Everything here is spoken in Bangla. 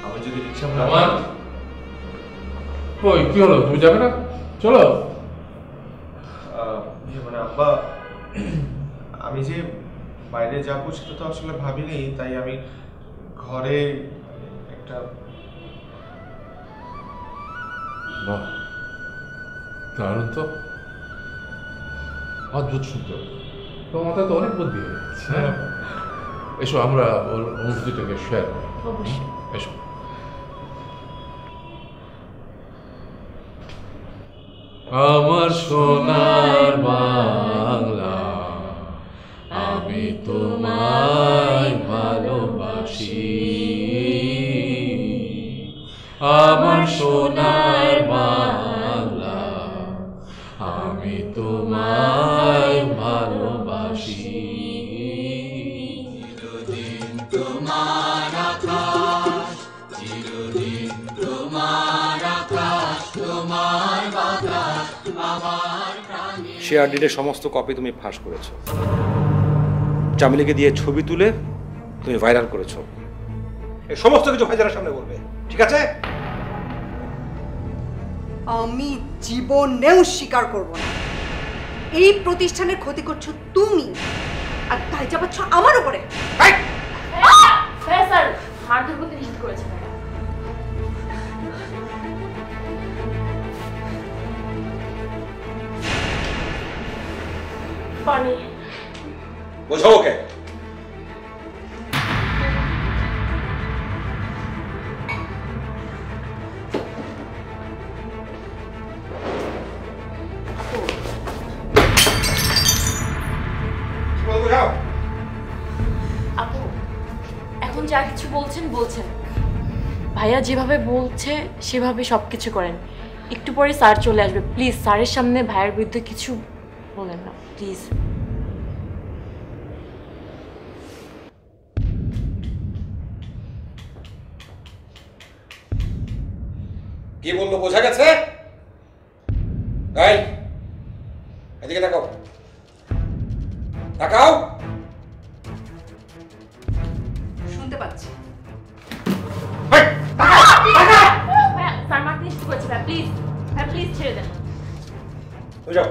আমি যদি রিক্সা আমার কই কি হলো, তুমি যাবে না? চলো। মানে আব্বা, আমি যে বাইরে যাবো সেটা তো আসলে ভাবিনি, তাই আমি ঘরে একটা বাহ, দারুণ তো, অদ্ভুত সুন্দর। তোমার মাথায় তো অনেক বুদ্ধি হয়ে গেছে। এসো আমরা ওর অনুভূতিটাকে শেয়ার করি। এসো। আমার সোনার বাংলা, আমি তোমায় ভালোবাসি। আমার সোনার বাংলা, আমি তোমায় ভালোবাসি। চিরদিন তোমার আকাশ, চিরদিন তোমার আকাশ, তোমার বাতাস আমার প্রাণে। শেয়ারডিটের সমস্ত কপি তুমি ফাঁস করেছো, চামেলিকে দিয়ে ছবি তুলে তুমি ভাইরাল করেছো। এই সমস্ত কিছু ভাইজানের সামনে বলবে, ঠিক আছে? আমি জীবনেও স্বীকার করব না। এই প্রতিষ্ঠানের ক্ষতি করছো তুমি, আর তাই চাপাচ্ছ আমার উপরে। স্যার মারধর করতে নিষেধ করেছেন। পানি বোঝাও ওকে। আপু এখন যা কিছু বলছেন বলছেন, ভাইয়া যেভাবে বলছে সেভাবে সবকিছু করেন। একটু পরে স্যার চলে আসবে, প্লিজ স্যারের সামনে ভাইয়ের বিরুদ্ধে কিছু বলেন না প্লিজ। কি বললো বোঝা গেছে? এই এদিকে তাকাও, তাকাও। শুনতে পাচ্ছি। স্যার মারতে নিষেধ করেছে, প্লিজ প্লিজ ছেড়ে দেন। যাও।